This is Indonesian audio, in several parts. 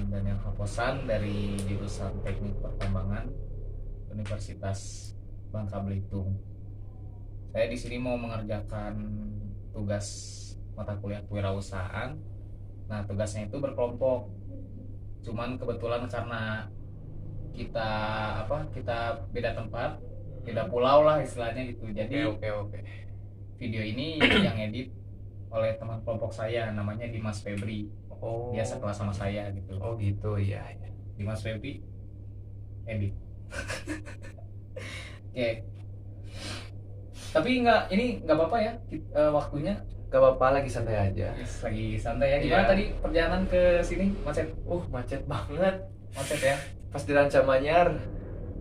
Daniel Haposan dari jurusan Teknik Pertambangan Universitas Bangka Belitung. Saya di sini mau mengerjakan tugas mata kuliah kewirausahaan. Nah, tugasnya itu berkelompok. Cuman kebetulan karena kita kita beda tempat, beda pulau lah istilahnya gitu. Jadi Oke. video ini yang edit oleh teman kelompok saya, namanya Dimas Febri. Dia Oh, sekelas sama saya gitu. oh gitu ya. Dimas Febri edit. Oke. Tapi ini nggak apa-apa ya, waktunya. Gak apa-apa, lagi santai aja. Yes, lagi santai ya. Gimana Iya. tadi perjalanan ke sini? Macet? Macet banget. Macet ya. Pas di Ranca Manyar.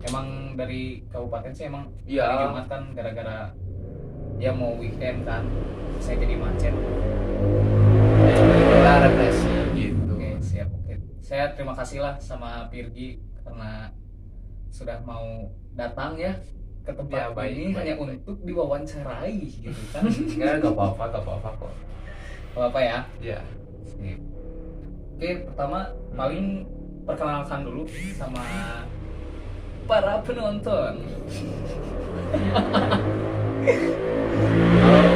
Emang dari kabupaten sih emang Iya. hari Jumat kan gara-gara dia mau weekend kan, saya jadi macet. Inilah represi gitu. Oke, siap. Oke. Saya terima kasih lah sama Pirgi karena sudah mau datang ya ke tempat Ya, baik, ini baik, hanya baik. untuk diwawancarai gitu kan. Gak apa-apa kok. Gak apa ya. Ya. Sip. Oke, pertama paling perkenalkan dulu sama para penonton.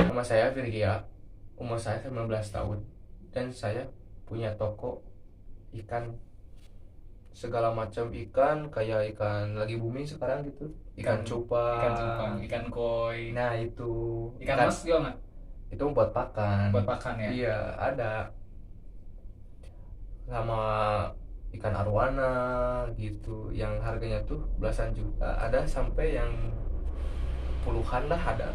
Nama saya Virgia. Umur saya 19 tahun. Dan saya punya toko ikan, segala macam ikan, kayak ikan lagi booming sekarang gitu. Ikan cupang. Ikan cupang, ikan koi. Nah, itu Ikan mas juga nggak? itu buat pakan. Buat pakan ya? Iya, ada. Sama ikan arwana gitu, yang harganya tuh belasan juta, ada sampai yang puluhan lah ada.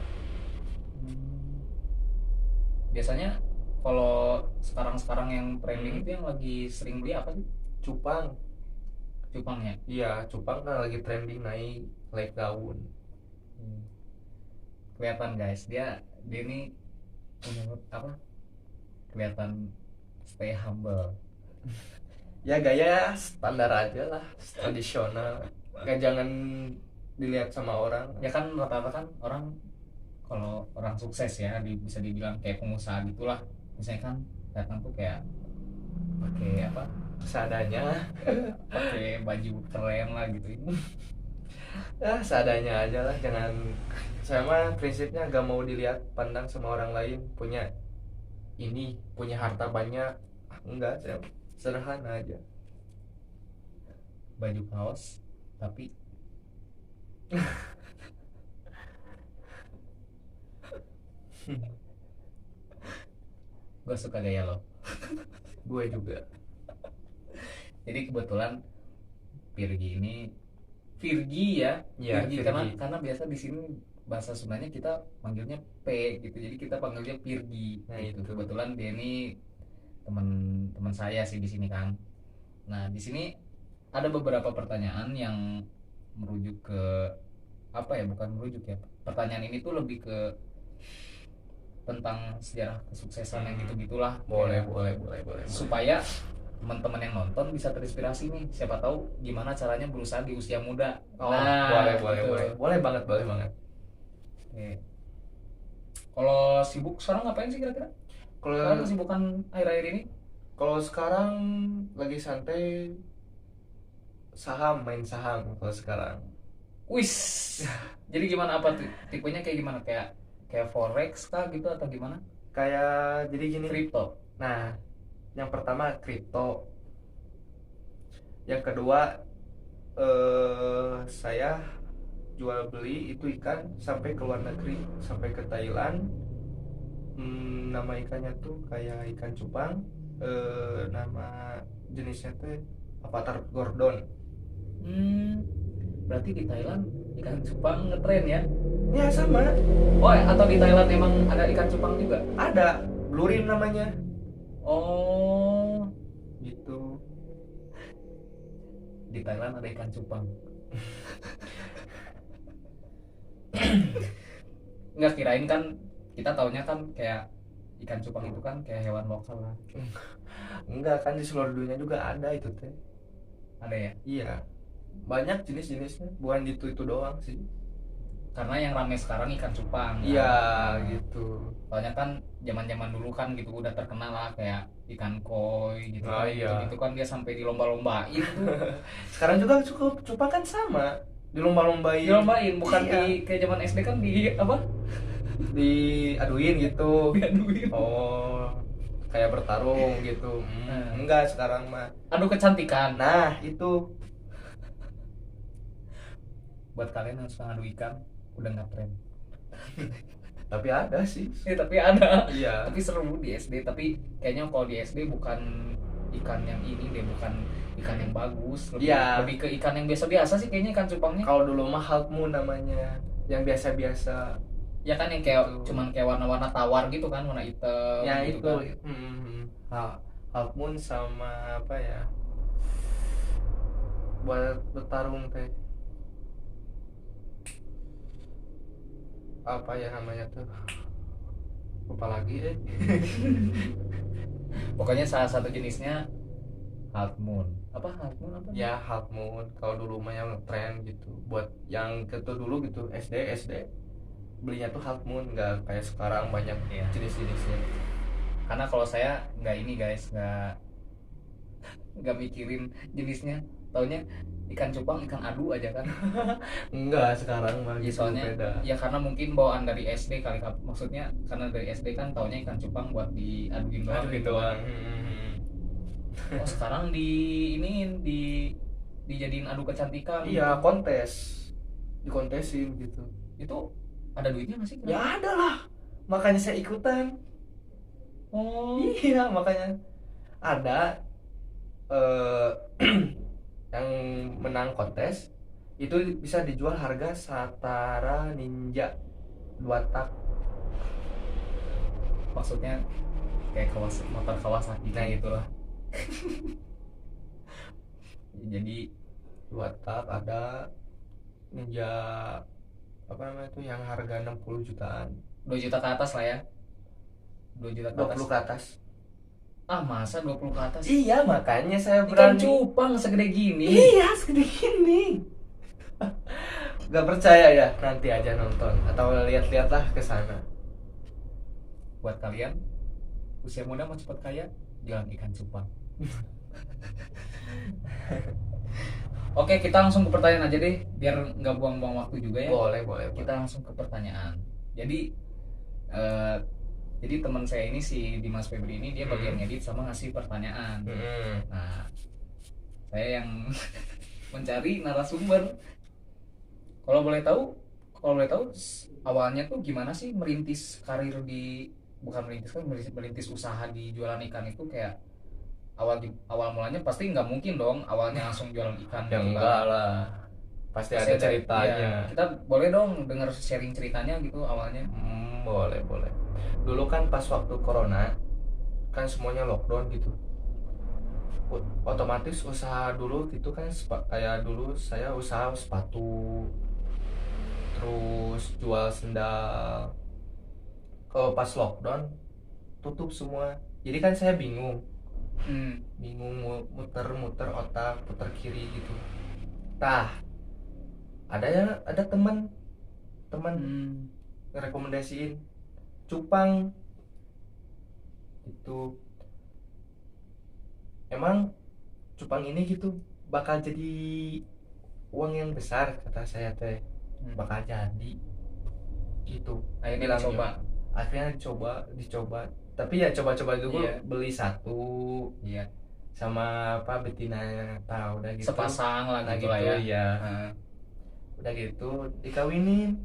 Biasanya kalau sekarang yang trending itu yang lagi sering beli apa sih? Cupang. Cupangnya. Iya, cupang kan lagi trending, naik daun. Kelihatan guys, dia ini punya apa? Kelihatan stay humble. Ya gaya standar aja lah, tradisional. Gak, jangan dilihat sama orang. Ya kan rata-rata kan orang, kalau orang sukses ya bisa dibilang kayak pengusaha gitulah. Misalnya kan datang tuh kayak pakai apa? Seadanya. Pakai baju keren lah gitu. Ya seadanya aja lah, jangan. Saya mah prinsipnya gak mau dilihat pandang sama orang lain, punya harta banyak. Enggak, saya sederhana aja. Baju kaos tapi gue suka gaya lo. Gue juga. Jadi kebetulan Virgi ya, Ya, Virgi Virgi. karena biasa di sini bahasa Sundanya kita panggilnya P gitu, jadi kita panggilnya Virgi. Nah, Gitu. itu. Kebetulan dia ini teman saya sih di sini kan. Nah, di sini ada beberapa pertanyaan yang merujuk ke apa ya, bukan merujuk ya. Pertanyaan ini tuh lebih ke tentang sejarah kesuksesan yang gitu-gitulah. Boleh. Supaya teman-teman yang nonton bisa terinspirasi nih, siapa tahu gimana caranya berusaha di usia muda. Oh, Nah, boleh. gitu. Boleh banget. Oke. Kalau sibuk sekarang ngapain sih kira-kira? Kalau Kalau kesibukan akhir-akhir ini? kalau sekarang lagi santai, main saham kalau sekarang. Wis. Jadi gimana, apa tuh tipenya, kayak gimana, kayak forex kah gitu atau gimana? Kayak jadi gini. Kripto. Nah, yang pertama kripto. Yang kedua, saya jual beli itu ikan sampai ke luar negeri, sampai ke Thailand. Nama ikannya tuh kayak ikan cupang. Nama jenisnya tuh Avatar Gordon. Berarti di Thailand ikan cupang ngetren ya? Ya sama, Oh, atau di Thailand emang ada ikan cupang juga? ada blurin namanya. Oh, Gitu. di Thailand ada ikan cupang. Nggak, kirain kan kita taunya kan kayak ikan cupang itu kan kayak hewan lokal lah. Enggak, kan di seluruh dunia juga ada itu teh. Ada ya? Iya, banyak jenis-jenisnya, bukan itu doang sih. karena yang rame sekarang ikan cupang. Iya Nah, gitu. soalnya kan zaman-zaman dulu kan gitu udah terkenal lah kayak ikan koi gitu Oh kan. iya. Itu kan dia sampai dilomba-lombain tuh. Sekarang juga cukup cupang kan sama, dilomba-lombain. Dilombain bukan Iya. di kayak zaman SD kan di apa? Diaduin gitu. Diaduin. Oh, kayak bertarung gitu. Nah. Enggak sekarang mah. Aduh kecantikan. Nah, itu Buat kalian yang suka ngadu ikan udah nggak tren. tapi ada sih. Tapi ada. Iya. Tapi seru di SD. Tapi kayaknya kalau di SD bukan ikan yang ini deh, bukan ikan yang bagus. Lebih, Iya. lebih ke ikan yang biasa-biasa sih kayaknya ikan cupangnya. Kalau dulu mah half moon namanya, yang biasa-biasa. Ya kan yang kayak Gitu. cuman kayak warna-warna tawar gitu kan, warna hitam Ya gitu itu. kan. Half moon sama apa ya? Buat bertarung teh. Apa ya namanya tuh? Lupa lagi deh. Pokoknya salah satu jenisnya half moon. Apa half moon apa? Ya half moon kalau dulu mah yang tren gitu. Buat yang ketua dulu gitu SD belinya tuh half moon, nggak kayak sekarang banyak Iya. jenis-jenisnya. Karena kalau saya nggak ini guys, nggak mikirin jenisnya, taunya ikan cupang, ikan adu aja kan. Enggak, sekarang mah Ya gitu soalnya beda. ya karena mungkin bawaan dari SD kali, maksudnya karena dari SD kan taunya ikan cupang buat diaduin doang Aduh gitu doang. kan. Oh sekarang dijadiin adu kecantikan. Iya, dikontesin gitu. Itu ada duitnya nggak sih? Ya ada lah, makanya saya ikutan. Oh. Iya, makanya ada eh yang menang kontes itu bisa dijual harga Satara Ninja 2 tak. Maksudnya kayak motor Kawasaki Nah, gitu lah. Jadi 2 tak ada Ninja apa namanya itu yang harga 60 jutaan. 2 juta ke atas lah ya. 2 juta ke atas. 20 ke atas. Ah masa 20 ke atas? Iya, makanya saya Ikan berani. cupang segede gini. Iya, segede gini. Gak percaya ya? Nanti aja nonton atau lihat-lihatlah ke sana. Buat kalian usia muda mau cepat kaya, jualan ikan cupang. Oke, kita langsung ke pertanyaan aja deh, biar nggak buang-buang waktu juga ya. Boleh. Kita langsung ke pertanyaan. Jadi teman saya ini si Dimas Febri ini dia bagian edit sama ngasih pertanyaan. Nah, saya yang mencari narasumber. Kalau boleh tahu awalnya tuh gimana sih merintis karir merintis usaha di jualan ikan itu, kayak awal mulanya pasti nggak mungkin dong awalnya langsung jualan ikan Ya gitu enggak kan. lah. Pasti ada ceritanya. Iya, kita boleh dong dengar sharing ceritanya gitu awalnya. Boleh. Dulu kan pas waktu corona kan semuanya lockdown gitu. Otomatis usaha dulu gitu kan, kayak dulu saya usaha sepatu, terus jual sendal. Kalau pas lockdown tutup semua, jadi kan saya bingung muter otak, puter kiri gitu. Ada teman rekomendasiin cupang itu. Emang cupang ini gitu bakal jadi uang yang besar, kata saya teh. Bakal jadi gitu. Akhirnya dicoba, tapi ya coba dulu. Iya. Beli satu Iya, sama apa betina, tahu udah gitu sepasang lah nah gitu gitu lah ya. ya. Udah gitu dikawinin.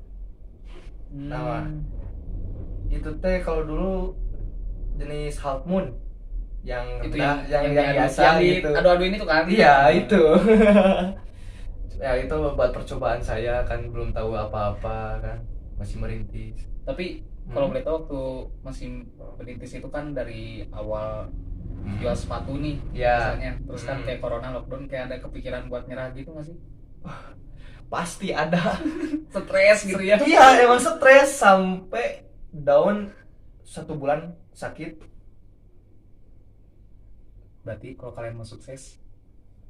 Nah, itu teh kalau dulu jenis half moon yang Itu rendah, yang diadu- biasa yang gitu. adu-aduin itu kan. Iya, itu. Ya itu buat percobaan saya, kan belum tahu apa-apa kan, masih merintis. Tapi kalau boleh tahu waktu masih merintis itu kan dari awal jual sepatu nih Ya. misalnya, terus kan kayak corona lockdown, kayak ada kepikiran buat nyerah gitu nggak sih? Pasti ada. Stres gitu ya. Iya, emang stres sampai down 1 bulan sakit. Berarti kalau kalian mau sukses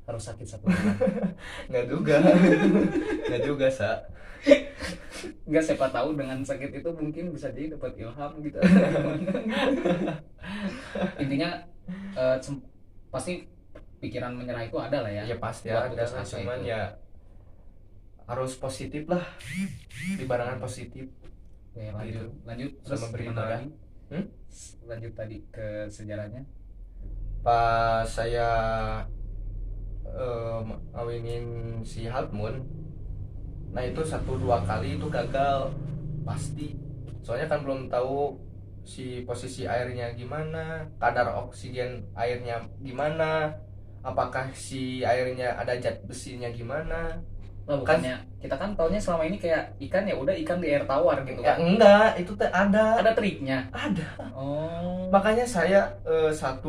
harus sakit 1 bulan. Nggak juga. Nggak juga, Sa. Enggak, siapa tahu dengan sakit itu mungkin bisa jadi dapat ilham gitu. Intinya pasti pikiran menyerah itu ada lah ya. Ya pasti Buat ada putus lah, asa cuman itu. ya harus positif lah, di barengan positif Oke, lanjut gitu, lanjut terus sama gimana beribadah. lagi? Hmm? Lanjut tadi ke sejarahnya. Pas saya ngawinin si Halfmoon, nah itu 1-2 kali itu gagal pasti, soalnya kan belum tahu si posisi airnya gimana, kadar oksigen airnya gimana, apakah si airnya ada zat besinya gimana. Lah bukannya kita kan taunya selama ini kayak ikan ya udah ikan di air tawar gitu Ya kan. enggak, itu teh ada Triknya. ada Oh. makanya saya 1-2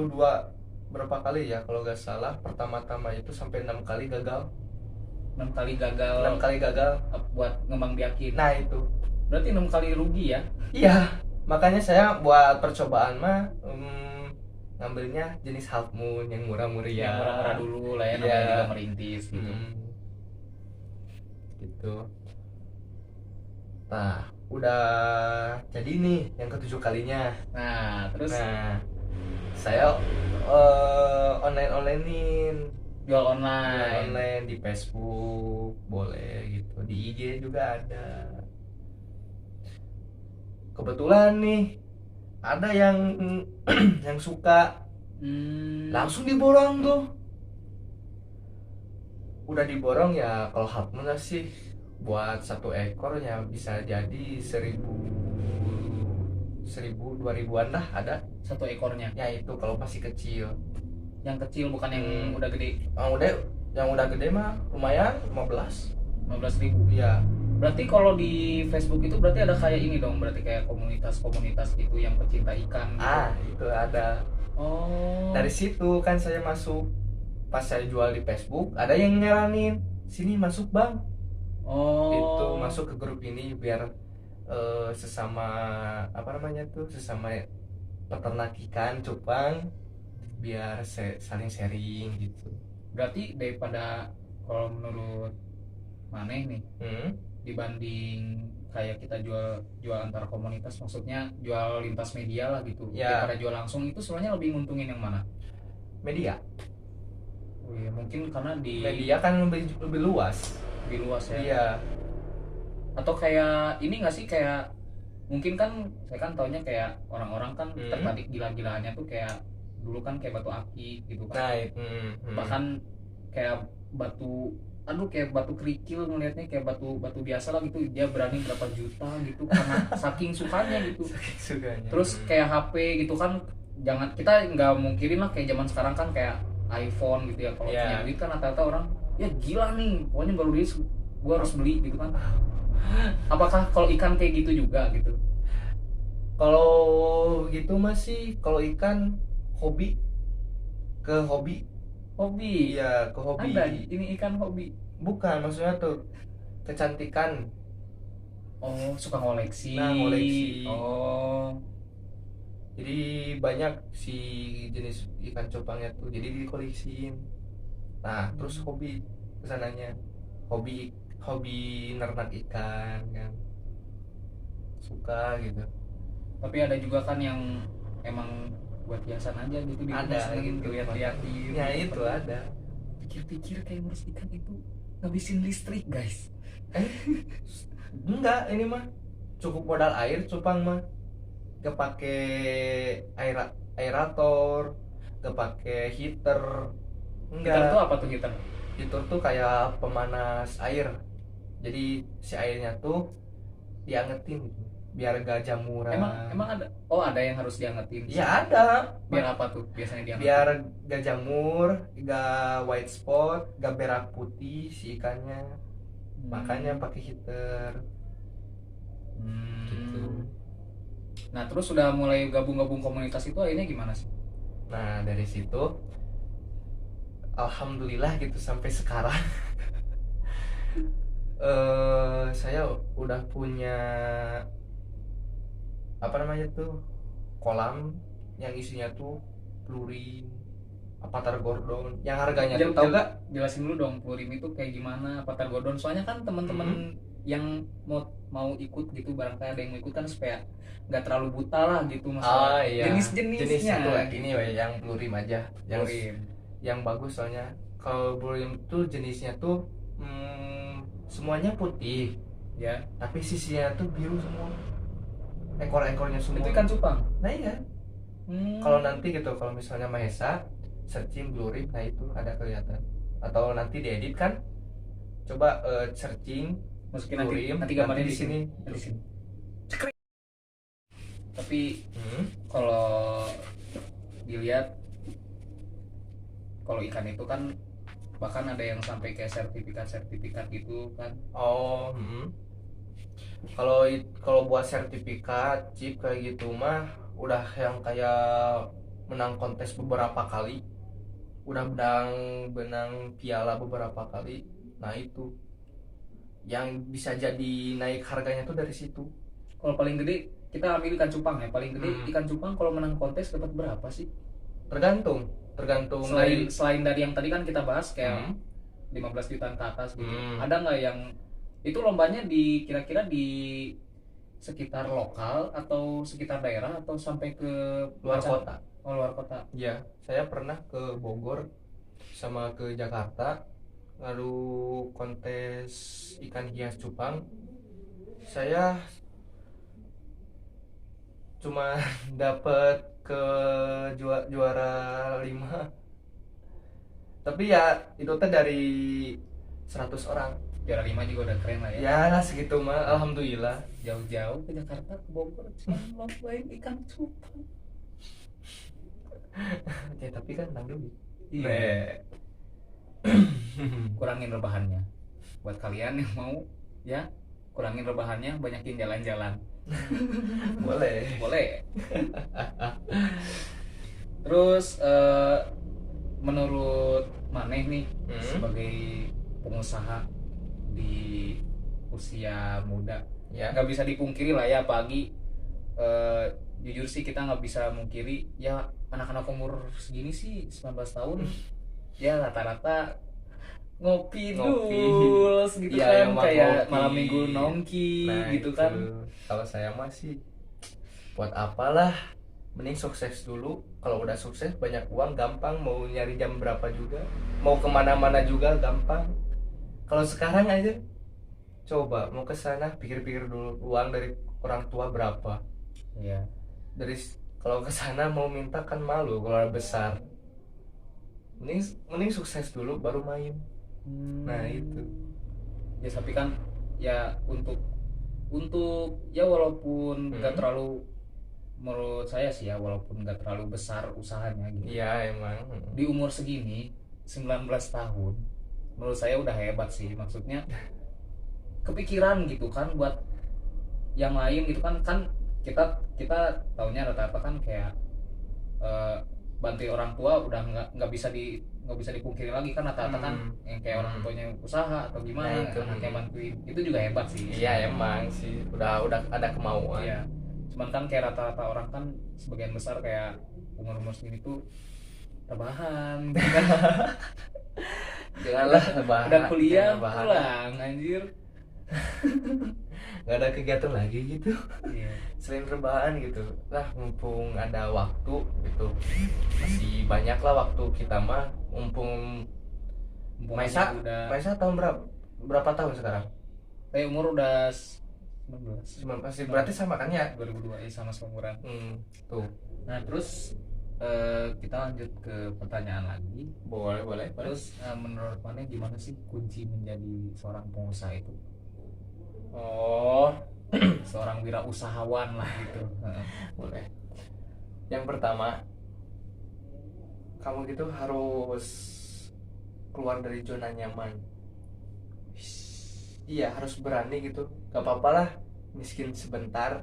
berapa kali ya kalau nggak salah, pertama-tama itu sampai 6 kali gagal. 6 kali gagal 6 kali gagal. buat ngembang biakin. Nah itu, Berarti 6 kali rugi ya. iya, makanya saya buat percobaan mah ngambilnya jenis Half Moon yang murah-murah ya. Yang murah-murah dulu lah ya, Iya. namanya juga merintis gitu. Gitu. Nah, udah jadi nih yang ke-7 kalinya. Nah, terus Nah, saya online-onlinein, jual jual online. online di Facebook boleh gitu, di IG juga ada. Kebetulan nih ada yang yang suka, langsung diborong tuh. Udah diborong ya, kalau Halfmoon sih buat 1 ekor ya bisa jadi 1.000 2.000-an lah ada. 1 ekornya. Ya itu kalau masih kecil. Yang kecil bukan yang udah gede. Yang udah gede mah lumayan 15.000. Iya. Berarti kalau di Facebook itu berarti ada kayak ini dong, berarti kayak komunitas-komunitas gitu yang pecinta ikan gitu. Itu ada. Oh. Dari situ kan saya masuk. Pas saya jual di Facebook, ada yang nyaranin, "Sini masuk, Bang." Oh. Itu masuk ke grup ini biar sesama sesama peternak ikan cupang, biar saling sharing gitu. Berarti daripada, kalau menurut Maneh nih, dibanding kayak kita jual antar komunitas, maksudnya jual lintas media lah gitu, Ya. daripada jual langsung, itu sebenarnya lebih nguntungin yang mana? Media. Oh iya, mungkin karena di Media kan lebih luas. lebih luas ya. Iya. Atau kayak ini nggak sih, kayak mungkin kan saya kan taunya kayak orang-orang kan tertarik gila-gilaannya tuh kayak dulu kan kayak batu akik gitu kan. Bahkan kayak kayak batu kerikil, ngelihatnya kayak batu biasa lah gitu, dia berani berapa juta gitu karena saking sukanya gitu. Sukanya. Terus kayak HP gitu kan, jangan, kita nggak mungkirin lah kayak zaman sekarang kan kayak iPhone gitu ya, kalau punya duit kan rata-rata orang ya gila nih, pokoknya baru rilis gua harus beli gitu kan. Apakah kalau ikan kayak gitu juga gitu? Kalau gitu masih, kalau ikan hobi, ke hobi. Iya, ke hobi. Ada ini ikan hobi? Bukan, maksudnya tuh kecantikan. Oh, suka ngoleksi. Nah, ngoleksi. Oh. Jadi banyak si jenis ikan cupangnya tuh, jadi dikoleksiin. Nah, terus hobi kesananya, hobi nernak ikan kan, suka gitu. Tapi ada juga kan yang emang buat hiasan aja gitu, di rumah Ada seneng gitu, lihat-liatin. ya itu ada. Pikir-pikir kayak ngurus ikan itu ngabisin listrik, guys. Enggak, ini mah cukup modal air cupang mah, gak pakai aerator, gak pakai heater. Heater tuh apa tuh heater? Heater tuh kayak pemanas air, jadi si airnya tuh diangetin gitu, biar gak jamuran. Emang ada? Oh, ada yang harus diangetin? Ya ada. Biar apa tuh biasanya diangetin? Biar gak jamur, gak white spot, gak berak putih si ikannya. Makanya pakai heater. Gitu. Nah, terus sudah mulai gabung komunitas itu akhirnya gimana sih? Nah, dari situ alhamdulillah gitu sampai sekarang. Saya udah punya kolam yang isinya tuh fluorine, Avatar Gordon, yang harganya tuh tahu gak? Jelasin dulu dong, fluorine itu kayak gimana, Avatar Gordon. Soalnya kan teman-teman yang mau ikut gitu, barangkali ada yang mau ikut kan, supaya nggak terlalu buta lah gitu masalah iya. jenis-jenisnya Jenis satu gitu. ini we, yang blue rim aja, Kurim. yang bagus soalnya. Kalau blue rim tuh jenisnya tuh semuanya putih, Ya, tapi sisinya tuh biru semua, ekor-ekornya semua. itu ikan cupang. Nah iya, Hmm. kalau nanti gitu, kalau misalnya Mahesa searching blue rim, nah itu ada kelihatan. Atau nanti diedit kan, coba searching masukin blue nanti rim, nanti gambarnya nanti di sini. Di sini. Tapi kalau dilihat, kalau ikan itu kan bahkan ada yang sampai kayak sertifikat gitu kan. Oh, kalau buat sertifikat chip kayak gitu mah udah yang kayak menang kontes beberapa kali, udah menang benang piala beberapa kali. Nah itu yang bisa jadi naik harganya tuh dari situ. Kalau paling gede kita ambil ikan cupang ya, paling gede ikan cupang kalau menang kontes dapat berapa sih? Tergantung Selain dari selain dari yang tadi kan kita bahas kayak 15 jutaan ke atas gitu. Ada nggak yang itu lombanya di kira-kira di sekitar lokal atau sekitar daerah atau sampai ke luar kota. Oh, luar kota. Ya, saya pernah ke Bogor sama ke Jakarta, lalu kontes ikan hias cupang. Saya cuma dapat ke juara 5. Tapi ya itu teh dari 100 orang. Juara 5 juga udah keren lah ya. Ya lah segitu mah, alhamdulillah. Jauh-jauh ke Jakarta, ke Bogor cuma lombain ikan cupang. Ya tapi kan menang duit. Iya. Kurangin rebahannya. Buat kalian yang mau ya, kurangin rebahannya, banyakin jalan-jalan. Boleh. Boleh. Terus menurut Maneh nih sebagai pengusaha di usia muda, Ya. nggak bisa dipungkiri lah ya, pagi jujur sih kita nggak bisa mungkiri ya, anak-anak umur segini sih 19 tahun ya rata-rata ngopi dulu gitu ya, kan, kayak ngopi. malam minggu nongki nah, gitu itu. kan. Kalau saya masih buat apalah, mending sukses dulu. Kalau udah sukses banyak uang gampang, mau nyari jam berapa juga, mau kemana-mana juga gampang. Kalau sekarang aja coba mau ke sana, pikir-pikir dulu uang dari orang tua berapa. Iya. Dari kalau ke sana mau minta kan malu kalau besar. Mending sukses dulu baru main. Nah itu. Ya tapi kan ya untuk ya walaupun nggak terlalu, menurut saya sih ya, walaupun nggak terlalu besar usahanya gitu. Iya emang. Di umur segini 19 tahun menurut saya udah hebat sih, maksudnya kepikiran gitu kan buat yang lain gitu kan. Kita taunya rata-rata kan kayak bantu orang tua udah nggak bisa dipungkiri lagi kan, rata-rata kan yang kayak orang tuanya usaha atau gimana, anaknya bantuin, itu juga hebat sih. Iya emang sih, udah ada kemauan. Iya. Cuman kan kayak rata-rata orang kan sebagian besar kayak umur segini tuh rebahan gitu kan. Janganlah rebahan. Udah kuliah pulang anjir. Nggak ada kegiatan lagi gitu. Iya. Selain rebahan gitu. Lah mumpung ada waktu gitu. Masih banyak lah waktu kita mah. Mumpung Maisa tahun berapa tahun sekarang? Saya umur udah 19. Berarti sama kan ya? 2002 ya, sama seumuran. Tuh. Nah terus kita lanjut ke pertanyaan lagi. Boleh. Terus menurut mana gimana sih kunci menjadi seorang pengusaha itu? Oh, seorang wirausahawan lah gitu. Boleh. Yang pertama, kamu gitu harus keluar dari zona nyaman. Iya, harus berani gitu. Gak apa-apa lah miskin sebentar.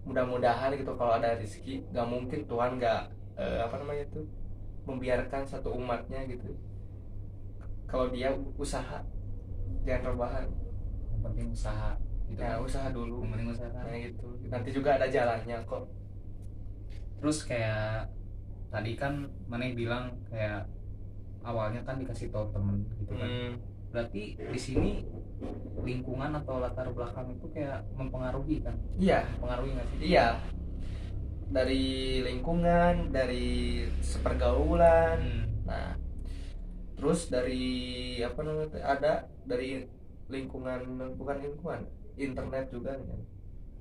Mudah-mudahan gitu kalau ada rezeki. Gak mungkin Tuhan gak membiarkan satu umatnya gitu. Kalau dia usaha, jangan rebahan. Yang penting usaha gitu. Ya usaha dulu. Yang penting usaha. Nah gitu. Nanti juga ada jalannya kok. Terus kayak tadi kan Maneh bilang kayak awalnya kan dikasih tahu temen gitu kan. Berarti di sini lingkungan atau latar belakang itu kayak mempengaruhi kan? Iya, Mempengaruhi nggak sih? iya, dari lingkungan, dari sepergaulan. Nah, terus dari apa namanya teh, ada dari lingkungan, bukan lingkungan, internet juga nih kan,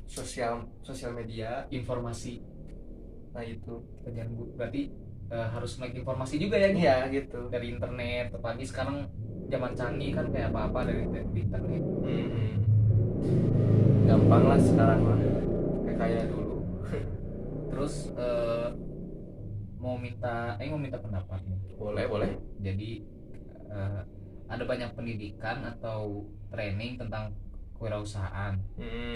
sosial sosial media. Informasi. Nah itu, Berarti harus melek informasi juga ya nih iya gitu. dari internet. Apalagi sekarang zaman canggih kan kayak apa-apa dari internet. Mhm. Gampang lah sekarang mah, kayak dulu. Terus mau minta pendapat nih. Boleh, boleh. Jadi ada banyak pendidikan atau training tentang kewirausahaan,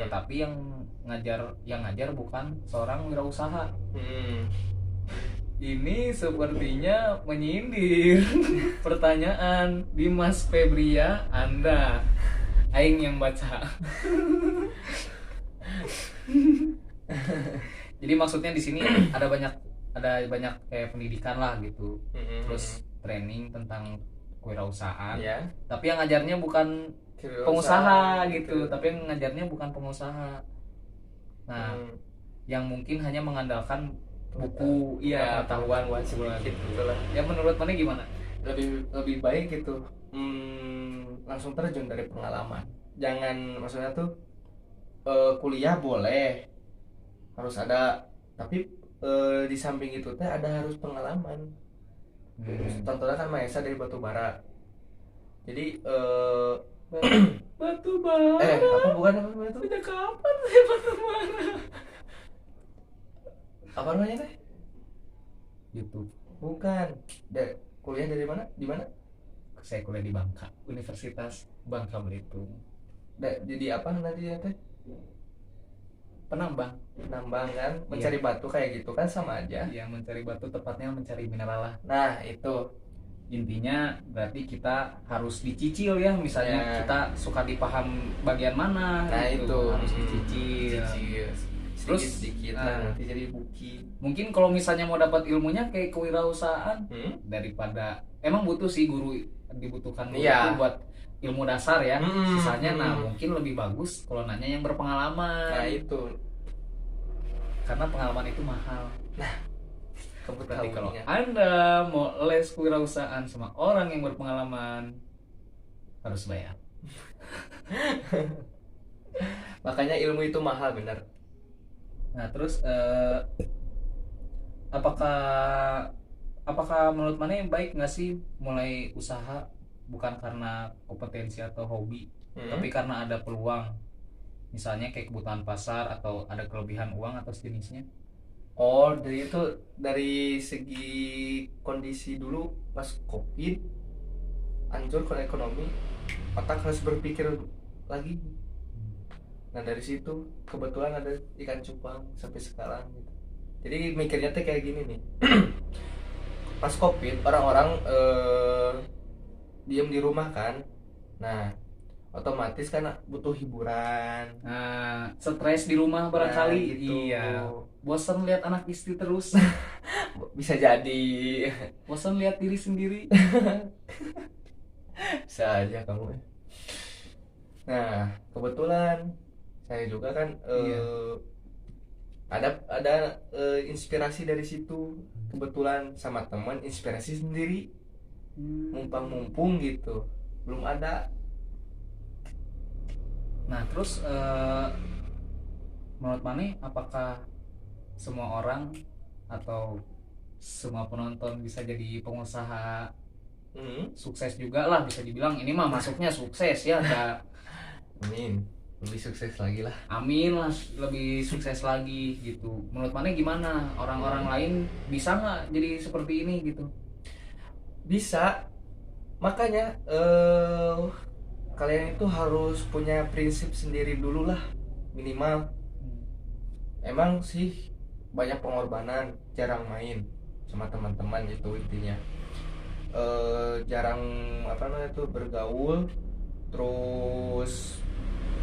tetapi yang ngajar bukan seorang wirausaha. Ini sepertinya menyindir pertanyaan Dimas Febria Anda. Aing yang baca. Jadi maksudnya di sini ada banyak kayak pendidikan lah gitu. Terus training tentang kewirausahaan. Ya, Tapi yang ngajarnya bukan pengusaha gitu, tapi yang ngajarnya bukan pengusaha. Nah, yang mungkin hanya mengandalkan buku, iya, pengetahuan sedikit gitu lah. Ya menurut mana gimana? Lebih baik gitu, langsung terjun dari pengalaman. Jangan, maksudnya tuh kuliah boleh, harus ada, tapi di samping itu teh ada harus pengalaman. Contohnya kan Maesa dari batu bara, jadi Batu bara. apa bukan apa namanya tuh, Sejak kapan saya batu bara? apa namanya teh, YouTube. bukan. Kuliah dari mana, di mana? Saya kuliah di Bangka, Universitas Bangka Belitung. Jadi apa nanti ya teh, Penambang. nambang kan, mencari batu kayak gitu kan, sama aja. Yang mencari batu, tepatnya mencari mineral lah. Nah itu, Intinya berarti kita harus dicicil ya, misalnya Ya. kita suka di paham bagian mana. nah gitu. itu Harus dicicil. Terus, sedikit nah, lah nanti jadi buki. Mungkin kalau misalnya mau dapat ilmunya kayak kewirausahaan, daripada emang butuh sih guru, dibutuhkan guru Iya. itu buat ilmu dasar ya. Sisanya nah Hmm. mungkin lebih bagus kalau nanya yang berpengalaman. Nah itu, Karena pengalaman itu mahal. kamu Berarti tahu kalau ya. Anda mau les kewirausahaan sama orang yang berpengalaman harus bayar. Makanya ilmu itu mahal, benar. Nah, terus apakah menurut mana yang baik nggak sih mulai usaha bukan karena kompetensi atau hobi, tapi karena ada peluang, misalnya kayak kebutuhan pasar atau ada kelebihan uang atau sejenisnya? Oh, dari segi kondisi dulu pas COVID, hancur ke ekonomi, otak harus berpikir lagi. Nah dari situ kebetulan ada ikan cupang sampai sekarang gitu. Jadi mikirnya tuh kayak gini nih. Pas COVID orang-orang diem di rumah kan. Nah otomatis kan butuh hiburan. Nah, stres di rumah barangkali. Nah, gitu. Iya, bosan lihat anak istri terus. Bisa jadi. Bosan lihat diri sendiri. Bisa aja kamu. Nah kebetulan saya juga kan Iya. ada inspirasi dari situ, kebetulan sama teman inspirasi sendiri, mumpung gitu belum ada. Nah, terus menurut Mane, apakah semua orang atau semua penonton bisa jadi pengusaha sukses juga lah, bisa dibilang ini mah masuknya sukses ya, Amin, lebih sukses lagi lah. amin lah, lebih sukses lagi gitu. Menurut Mane gimana, orang-orang lain bisa nggak jadi seperti ini gitu? Bisa, makanya kalian itu harus punya prinsip sendiri dulu lah, minimal. Emang sih banyak pengorbanan, jarang main sama teman-teman itu intinya. Jarang apa namanya tuh bergaul, terus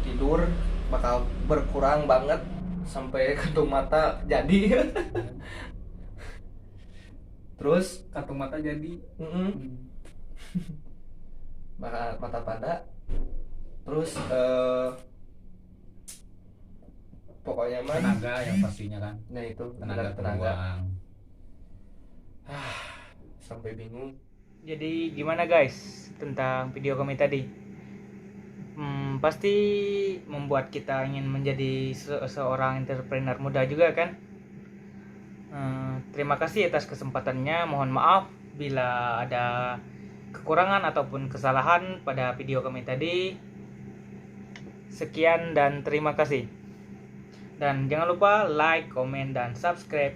tidur bakal berkurang banget sampai kantung mata jadi. Terus Kartu mata jadi. mata panda. Terus pokoknya mah tenaga yang pastinya kan, nah itu tenaga tenaga terbuang. sampai bingung. Jadi gimana guys tentang video kami tadi? Pasti membuat kita ingin menjadi seorang entrepreneur muda juga kan? Terima kasih atas kesempatannya. Mohon maaf bila ada kekurangan ataupun kesalahan pada video kami tadi. Sekian dan terima kasih. Dan jangan lupa like, komen, dan subscribe.